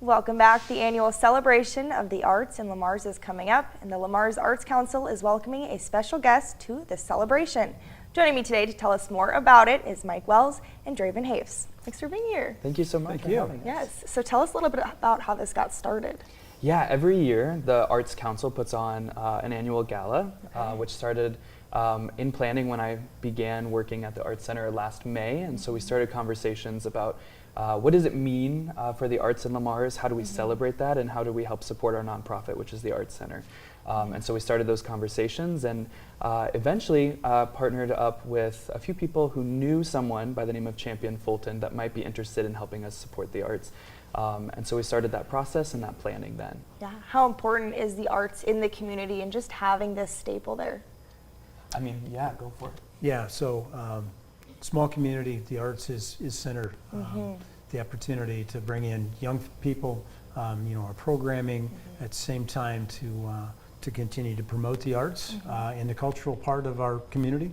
Welcome back. The annual celebration of the arts in Le Mars is coming up, and the Le Mars Arts Council is welcoming a special guest to this celebration. Joining me today to tell us more about it is Mike Wells and Draven Haves. Thanks for being here. Thank you so much for having us. Yes, so tell us a little bit about how this got started. Yeah, every year the Arts Council puts on an annual gala, which started in planning when I began working at the Arts Center last May, and so we started conversations about what does it mean for the arts in Le Mars, how do we celebrate that, and how do we help support our nonprofit, which is the Arts Center. And so we started those conversations and eventually partnered up with a few people who knew someone by the name of Champian Fulton that might be interested in helping us support the arts. And so we started that process and that planning then. Yeah, how important is the arts in the community and just having this staple there? I mean, yeah, go for it. Yeah, so small community, the arts is centered. The opportunity to bring in young people, our programming at the same time to continue to promote the arts in the cultural part of our community,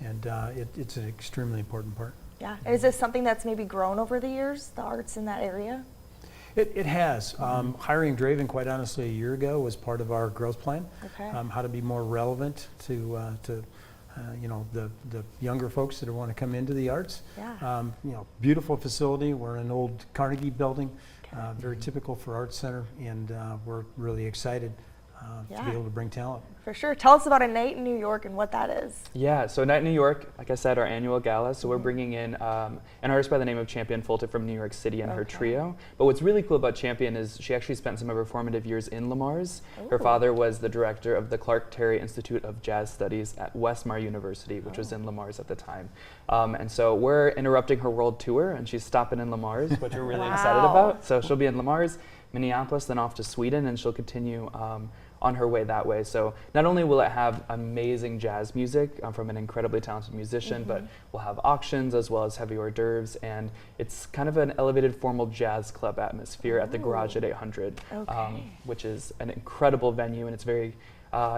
and it's an extremely important part. Yeah, and is this something that's maybe grown over the years, the arts in that area? It has. Hiring Draven, quite honestly, a year ago was part of our growth plan. Okay. How to be more relevant to the younger folks that want to come into the arts. Yeah. Beautiful facility. We're in an old Carnegie building, very typical for Arts Center, and we're really excited to be able to bring talent. For sure. Tell us about A Night in New York and what that is. Yeah, so Night in New York, like I said, our annual gala. So we're bringing in an artist by the name of Champian Fulton from New York City and her trio. But what's really cool about Champion is she actually spent some of her formative years in Le Mars. Her father was the director of the Clark Terry Institute of Jazz Studies at Westmar University, which was in Le Mars at the time. And so we're interrupting her world tour, and she's stopping in Le Mars, which we're really excited about. So she'll be in Le Mars, Minneapolis, then off to Sweden, and she'll continue on her way that way. So not only will it have amazing jazz music from an incredibly talented musician, but we'll have auctions as well as heavy hors d'oeuvres, and it's kind of an elevated formal jazz club atmosphere at the Garage at 800, which is an incredible venue, and it's very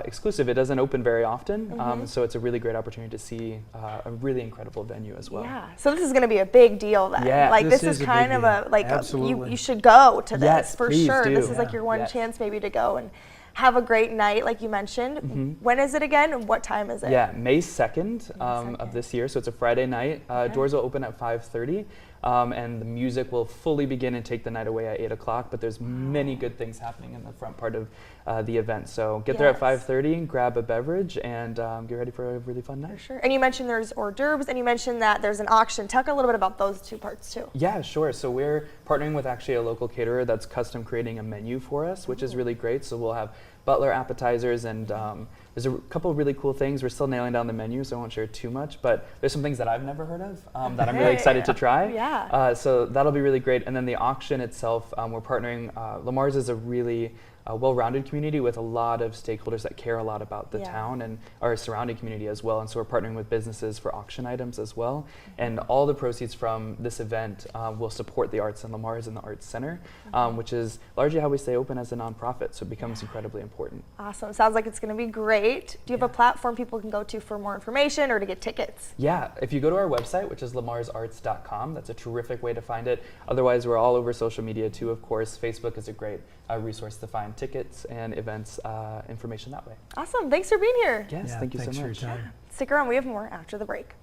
exclusive. It doesn't open very often, so it's a really great opportunity to see a really incredible venue as well. Yeah, so this is going to be a big deal then. Yeah, like this is kind of you should go to this for sure. Do. This is like your one chance maybe to go and have a great night, like you mentioned. When is it again, and what time is it? Yeah, May 2nd of this year, so it's a Friday night. Doors will open at 5:30, and the music will fully begin and take the night away at 8 o'clock, but there's many good things happening in the front part of the event. So get there at 5:30, grab a beverage, and get ready for a really fun night. For sure. And you mentioned there's hors d'oeuvres, and you mentioned that there's an auction. Talk a little bit about those two parts too. Yeah, sure. So we're partnering with actually a local caterer that's custom creating a menu for us, which is really great. So we'll have butler appetizers, and there's a couple of really cool things. We're still nailing down the menu, so I won't share too much, but there's some things that I've never heard of that I'm really excited to try. Yeah. So that'll be really great. And then the auction itself, we're partnering, Le Mars is a really well-rounded community with a lot of stakeholders that care a lot about the town and our surrounding community as well. And so we're partnering with businesses for auction items as well. And all the proceeds from this event will support the arts in Le Mars and the Arts Center, which is largely how we stay open as a nonprofit. So it becomes incredibly important. Awesome. Sounds like it's going to be great. Do you have a platform people can go to for more information or to get tickets? Yeah, if you go to our website, which is lemarsarts.com, that's a terrific way to find it. Otherwise, we're all over social media too, of course. Facebook is a great resource to find tickets and events information that way. Awesome. Thanks for being here. Yes, thank you so much. Thanks for your time. Stick around. We have more after the break.